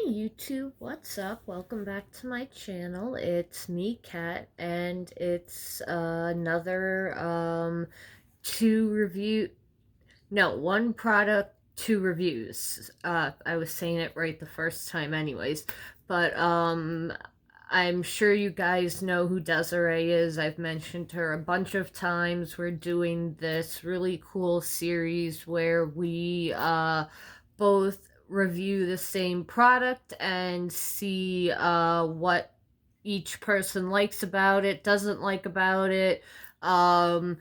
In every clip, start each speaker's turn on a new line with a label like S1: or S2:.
S1: YouTube, what's up? Welcome back to my channel. It's me, Kat, and it's another one product, two reviews. I was saying it right the first time anyways, but I'm sure you guys know who Desiree is. I've mentioned her a bunch of times. We're doing this really cool series where we both review the same product and see what each person likes about it, doesn't like about it. Um,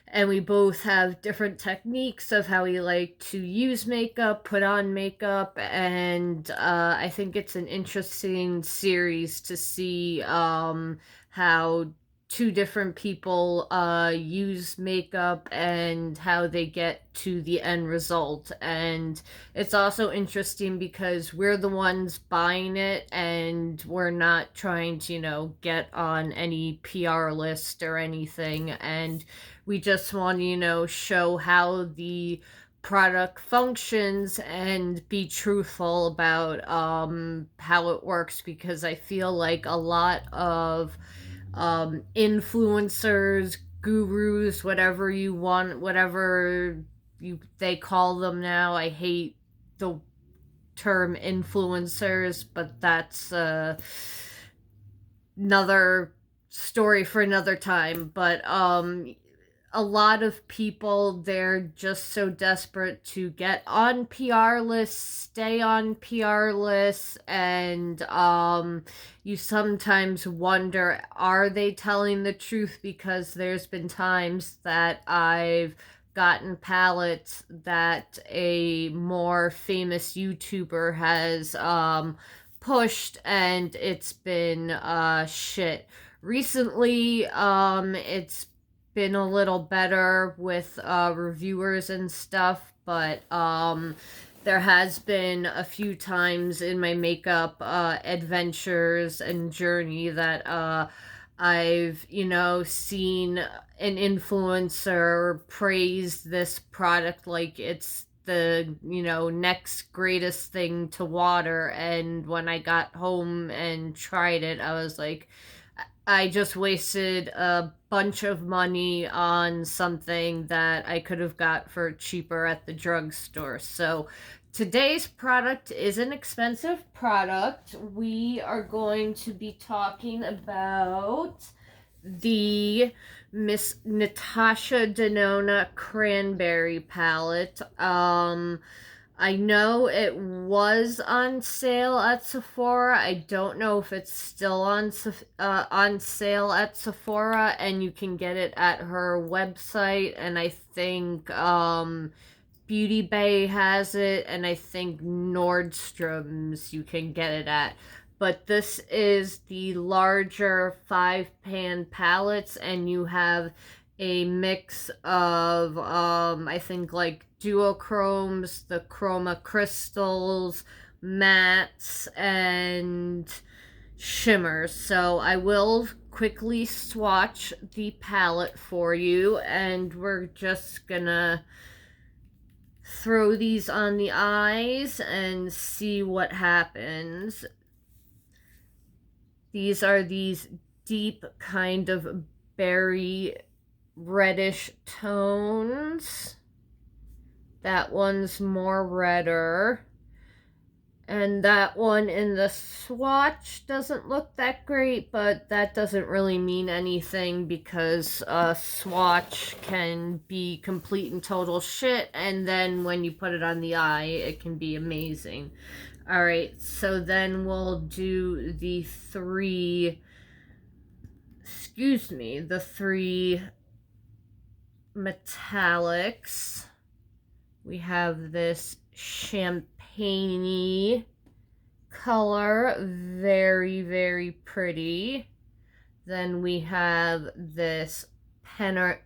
S1: and we both have different techniques of how we like to use makeup, put on makeup, and I think it's an interesting series to see how two different people use makeup and how they get to the end result. And it's also interesting because we're the ones buying it and we're not trying to, get on any PR list or anything. And we just want to, show how the product functions and be truthful about how it works, because I feel like a lot of influencers, gurus, whatever you want, whatever they call them now. I hate the term influencers, but that's another story for another time. But a lot of people, they're just so desperate to get on PR lists, stay on PR lists, and you sometimes wonder, are they telling the truth? Because there's been times that I've gotten palettes that a more famous YouTuber has pushed, and it's been shit. Recently, it's been a little better with reviewers and stuff, but there has been a few times in my makeup adventures and journey that I've, seen an influencer praise this product like it's the, next greatest thing to water. And when I got home and tried it, I was like, I just wasted a bunch of money on something that I could have got for cheaper at the drugstore. So today's product is an expensive product. We are going to be talking about the Miss Natasha Denona Cranberry palette. I know it was on sale at Sephora. I don't know if it's still on sale at Sephora, and you can get it at her website. And I think Beauty Bay has it, and I think Nordstrom's you can get it at. But this is the larger 5-pan palettes, and you have a mix of I think like duochromes, the chroma crystals, mattes, and shimmers. So I will quickly swatch the palette for you, and we're just gonna throw these on the eyes and see what happens. These are these deep kind of berry reddish tones. That one's more redder. And that one in the swatch doesn't look that great, but that doesn't really mean anything because a swatch can be complete and total shit, and then when you put it on the eye, it can be amazing. Alright, so then we'll do the three metallics. We have this champagne color, very, very pretty. Then we have this penny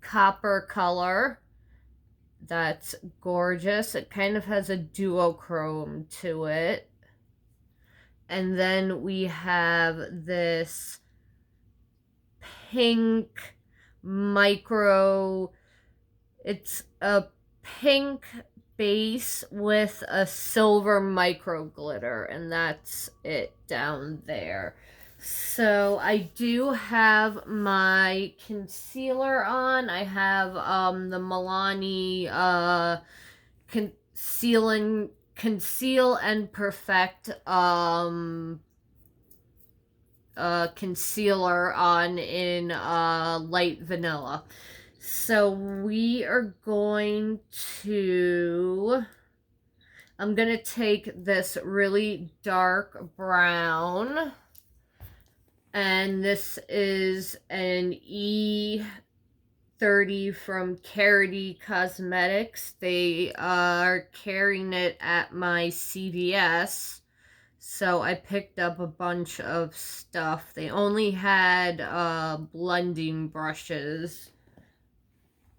S1: copper color. That's gorgeous. It kind of has a duochrome to it. And then we have this pink micro. It's a pink base with a silver micro glitter, and that's it down there. So I do have my concealer on. I have the Milani conceal and perfect concealer on in light vanilla. So we are going to, I'm going to take this really dark brown, and this is an E30 from Carity Cosmetics. They are carrying it at my CVS. So I picked up a bunch of stuff. They only had blending brushes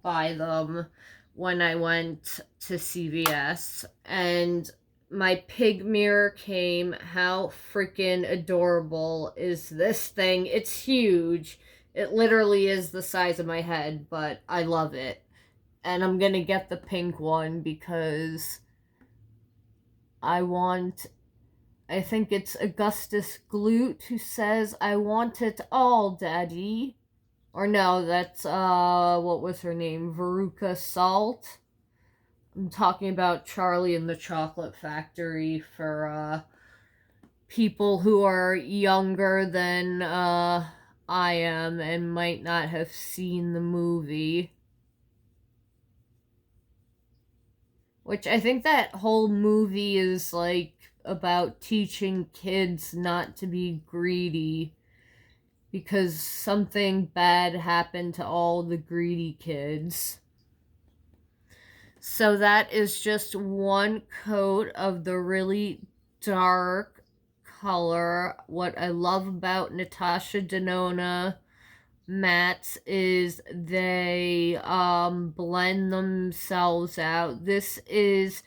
S1: by them when I went to CVS. And my pig mirror came. How freaking adorable is this thing? It's huge. It literally is the size of my head, but I love it. And I'm gonna get the pink one because I think it's Augustus Glute who says, "I want it all, Daddy." Or no, that's, what was her name? Veruca Salt. I'm talking about Charlie and the Chocolate Factory for, people who are younger than, I am and might not have seen the movie. Which I think that whole movie is, like, about teaching kids not to be greedy because something bad happened to all the greedy kids. So that is just one coat of the really dark color. What I love about Natasha Denona mattes is they blend themselves out. This is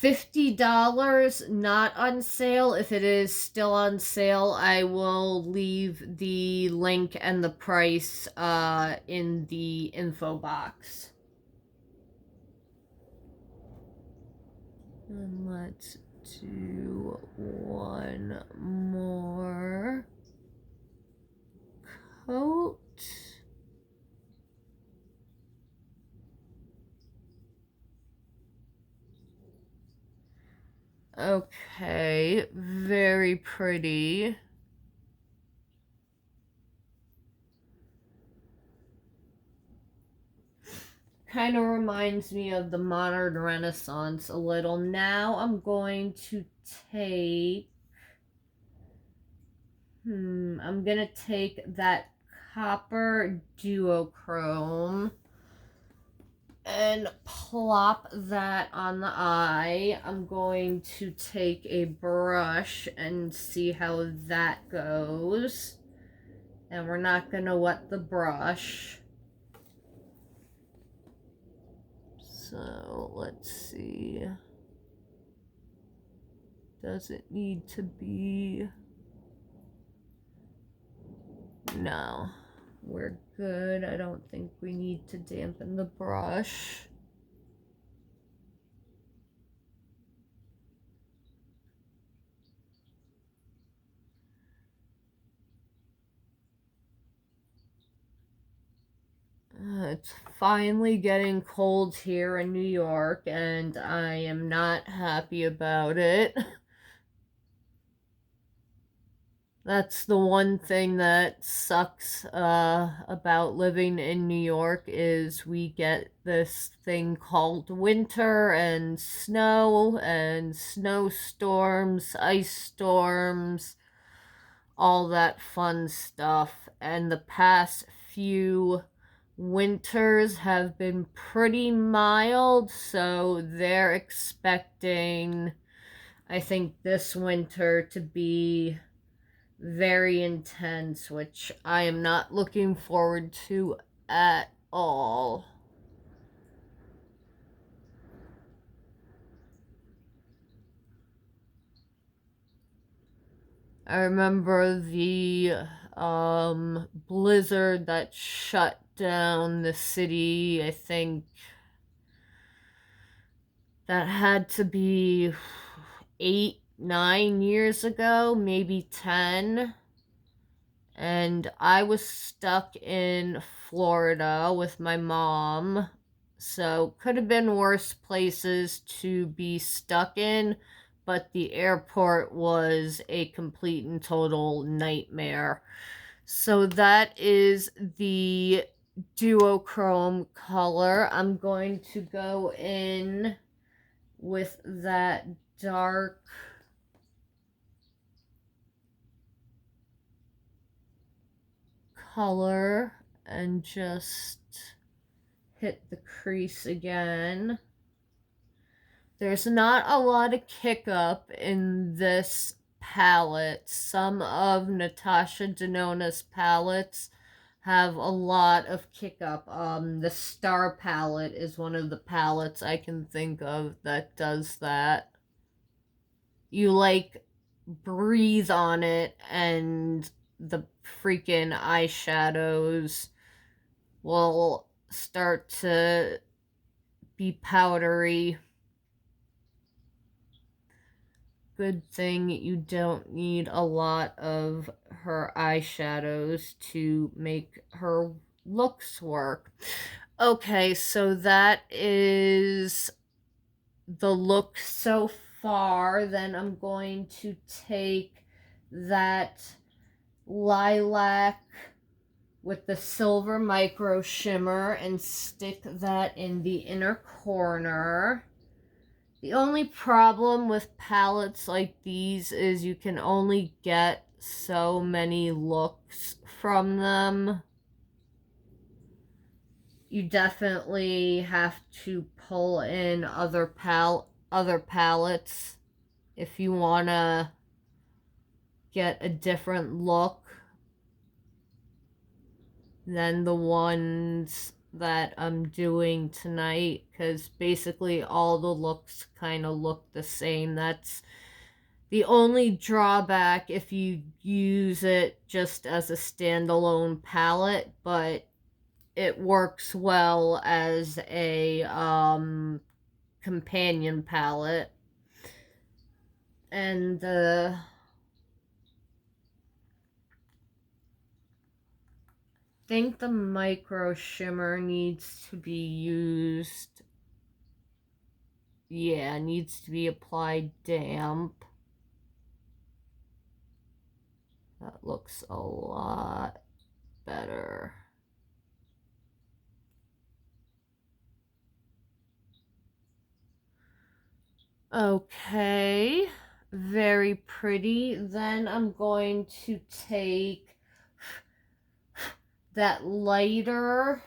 S1: $50, not on sale. If it is still on sale, I will leave the link and the price in the info box. And let's do one more coat. Okay, very pretty. Kind of reminds me of the modern Renaissance a little. Now I'm going to take, I'm going to take that copper duochrome and plop that on the eye. I'm going to take a brush and see how that goes. And we're not going to wet the brush. So let's see. Does it need to be? No, we're good. I don't think we need to dampen the brush. It's finally getting cold here in New York, and I am not happy about it. That's the one thing that sucks about living in New York is we get this thing called winter and snowstorms, ice storms, all that fun stuff. And the past few winters have been pretty mild, so they're expecting, I think, this winter to be very intense, which I am not looking forward to at all. I remember the blizzard that shut down the city, I think That had to be 8, 9 years ago, maybe 10. And I was stuck in Florida with my mom. So could have been worse places to be stuck in, but the airport was a complete and total nightmare. So that is the duochrome color. I'm going to go in with that dark color and just hit the crease again. There's not a lot of kick up in this palette. Some of Natasha Denona's palettes have a lot of kick up. The Star palette is one of the palettes I can think of that does that. You like breathe on it and the freaking eyeshadows will start to be powdery. Good thing you don't need a lot of her eyeshadows to make her looks work. Okay, so that is the look so far. Then I'm going to take that lilac with the silver micro shimmer and stick that in the inner corner. The only problem with palettes like these is you can only get so many looks from them. You definitely have to pull in other palettes if you want to get a different look than the ones that I'm doing tonight, because basically all the looks kind of look the same. That's the only drawback if you use it just as a standalone palette, but it works well as a companion palette. And I think the micro shimmer needs to be used. Yeah, needs to be applied damp. That looks a lot better. Okay, very pretty. Then I'm going to take that lighter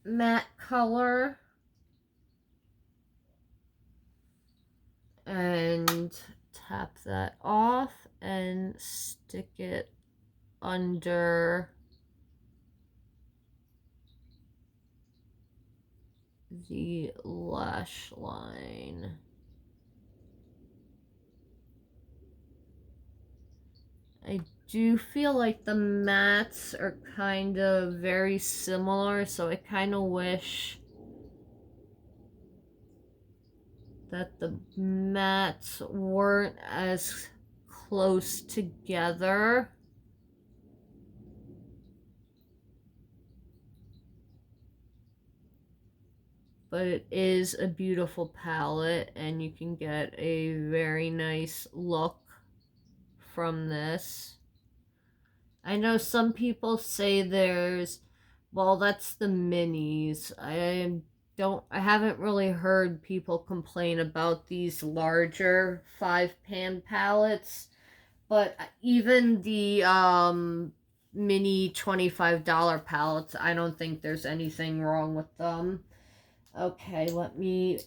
S1: matte color and tap that off and stick it under the lash line. I do feel like the mattes are kind of very similar, so I kind of wish that the mattes weren't as close together. But it is a beautiful palette, and you can get a very nice look from this. I know some people say well, that's the minis. I haven't really heard people complain about these larger 5-pan palettes, but even the mini $25 palettes, I don't think there's anything wrong with them. Okay, let me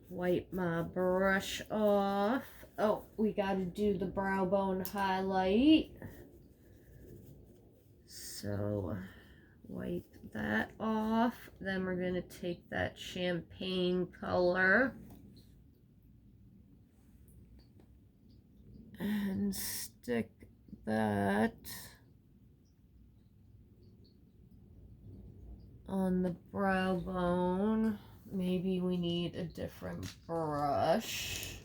S1: wipe my brush off. Oh, we gotta do the brow bone highlight. So, wipe that off. Then we're gonna take that champagne color and stick that on the brow bone. Maybe we need a different brush.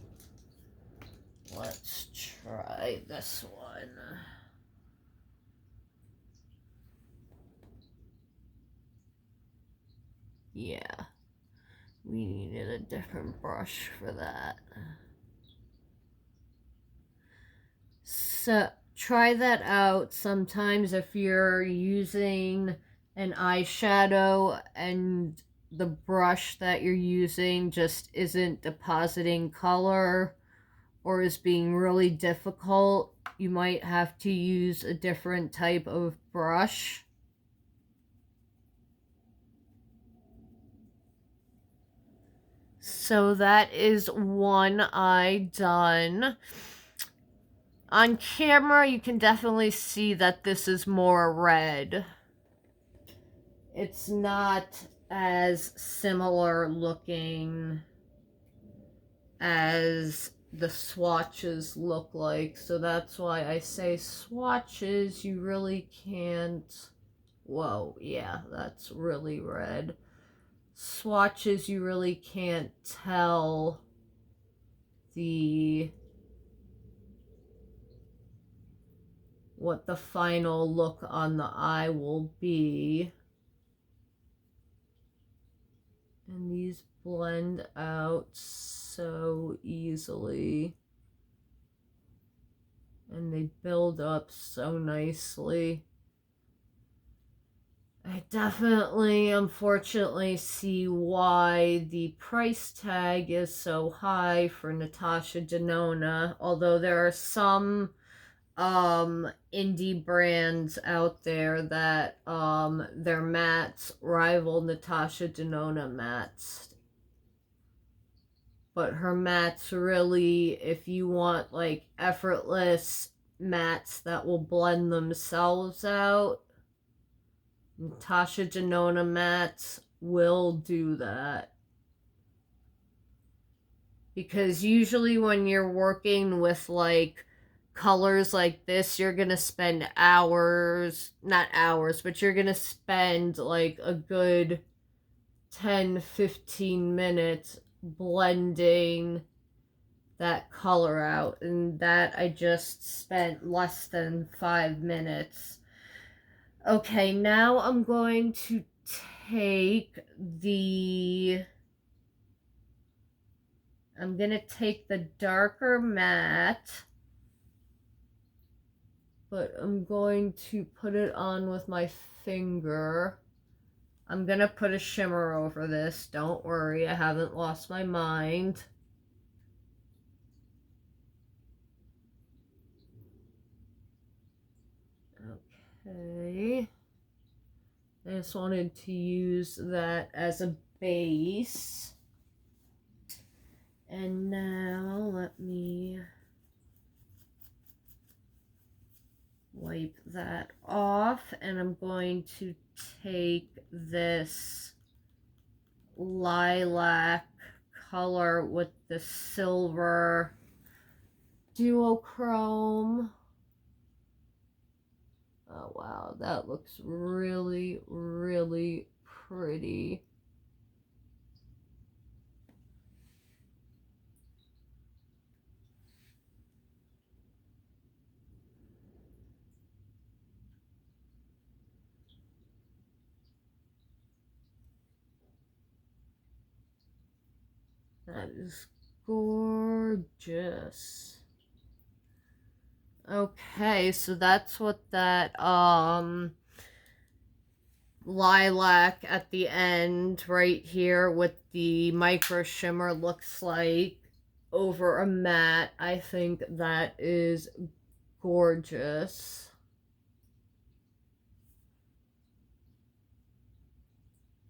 S1: Let's try this one. Yeah, we needed a different brush for that. So try that out. Sometimes if you're using an eyeshadow and the brush that you're using just isn't depositing color or is being really difficult, you might have to use a different type of brush. So that is one eye done. On camera, you can definitely see that this is more red. It's not as similar looking as the swatches look like. So that's why I say swatches, you really can't... Whoa, yeah, that's really red. Swatches, you really can't tell what the final look on the eye will be. And these blend out so easily. And they build up so nicely. I definitely, unfortunately, see why the price tag is so high for Natasha Denona. Although there are some indie brands out there that their mattes rival Natasha Denona mattes. But her mattes really, if you want like effortless mattes that will blend themselves out, Natasha Denona mattes will do that. Because usually when you're working with like colors like this, you're gonna spend hours, not hours, but you're gonna spend like a good 10-15 minutes blending that color out, and that I just spent less than 5 minutes. Okay, now I'm going to take the darker matte, but I'm going to put it on with my finger. I'm gonna put a shimmer over this, don't worry, I haven't lost my mind. Okay. I just wanted to use that as a base. And now let me wipe that off, and I'm going to take this lilac color with the silver duochrome. Oh wow, that looks really, really pretty. That is gorgeous. Okay, so that's what that lilac at the end right here with the micro shimmer looks like over a matte. I think that is gorgeous.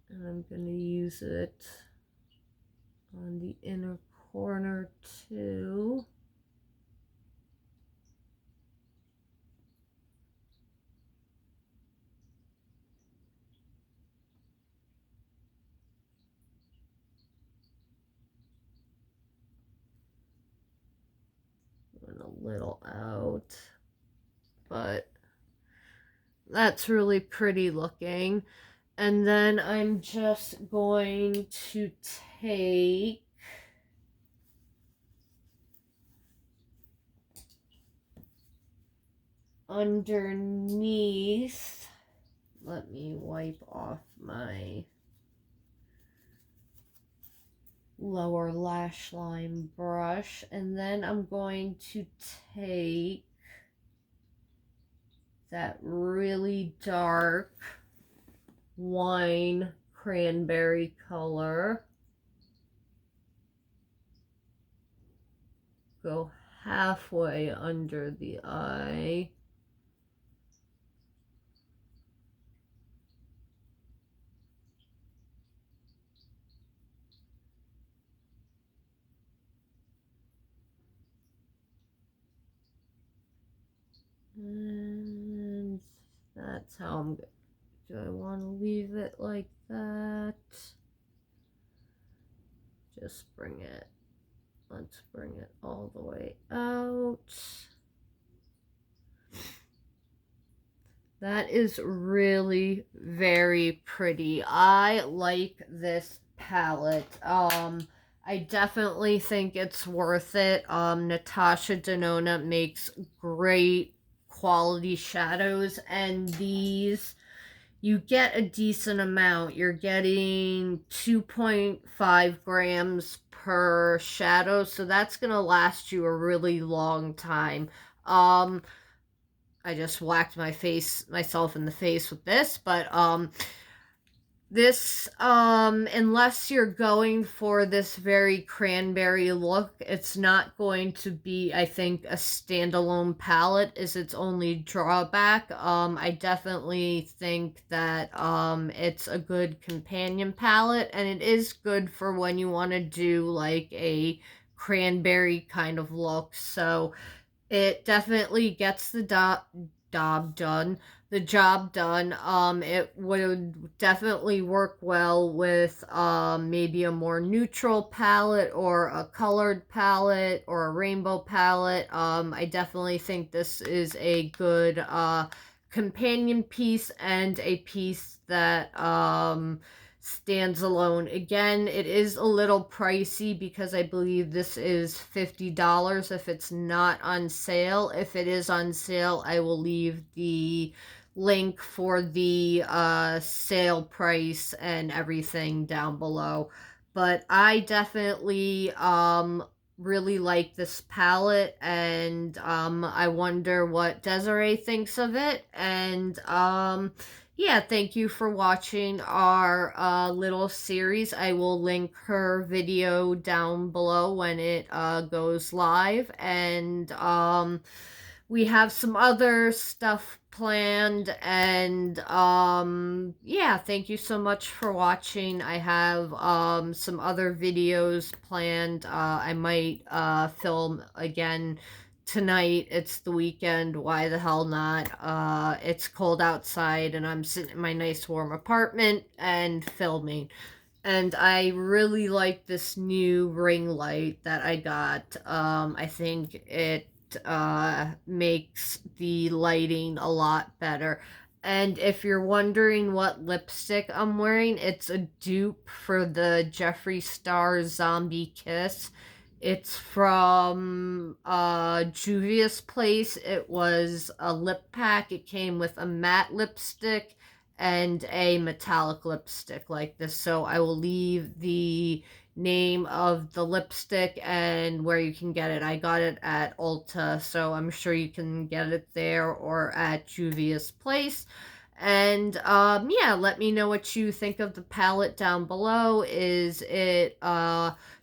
S1: And I'm going to use it on the inner corner too. And a little out, but that's really pretty looking. And then I'm just going to take underneath, let me wipe off my lower lash line brush, and then I'm going to take that really dark wine cranberry color, go halfway under the eye, and that's how I'm going. Do I want to leave it like that? Just bring it, let's bring it all the way out. That is really very pretty. I like this palette. I definitely think it's worth it. Natasha Denona makes great quality shadows, and these, you get a decent amount. You're getting 2.5 grams per shadow, so that's gonna last you a really long time. I just whacked myself in the face with this, but this, unless you're going for this very cranberry look, it's not going to be, I think, a standalone palette is its only drawback. I definitely think that it's a good companion palette, and it is good for when you want to do like a cranberry kind of look. So it definitely gets the job done. The job done. It would definitely work well with maybe a more neutral palette or a colored palette or a rainbow palette. I definitely think this is a good companion piece and a piece that stands alone. Again, it is a little pricey because I believe this is $50 if it's not on sale. If it is on sale, I will leave the link for the sale price and everything down below. But I definitely really like this palette, and I wonder what Desiree thinks of it. And yeah, thank you for watching our little series. I will link her video down below when it goes live. And we have some other stuff planned. And yeah, thank you so much for watching. I have some other videos planned. I might film again tonight. It's the weekend, why the hell not? It's cold outside and I'm sitting in my nice warm apartment and filming. And I really like this new ring light that I got. I think it makes the lighting a lot better. And if you're wondering what lipstick I'm wearing, it's a dupe for the Jeffree Star Zombie Kiss. It's from Juvia's Place. It was a lip pack. It came with a matte lipstick and a metallic lipstick like this. So I will leave the name of the lipstick and where you can get it. I got it at Ulta, so I'm sure you can get it there or at Juvia's Place. And yeah, let me know what you think of the palette down below. Is it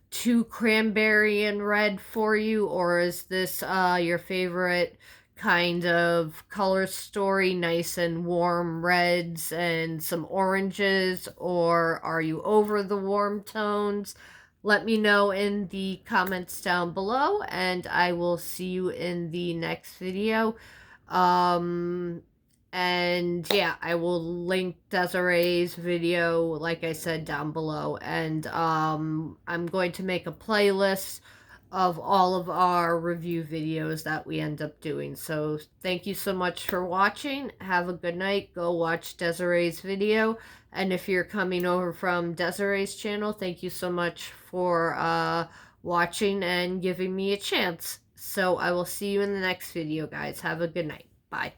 S1: too cranberry and red for you, or is this your favorite kind of color story, nice and warm reds and some oranges, or are you over the warm tones? Let me know in the comments down below, and I will see you in the next video. And yeah, I will link Desiree's video, like I said, down below. And I'm going to make a playlist of all of our review videos that we end up doing. So thank you so much for watching. Have a good night. Go watch Desiree's video. And if you're coming over from Desiree's channel, thank you so much for watching and giving me a chance. So I will see you in the next video, guys. Have a good night. Bye.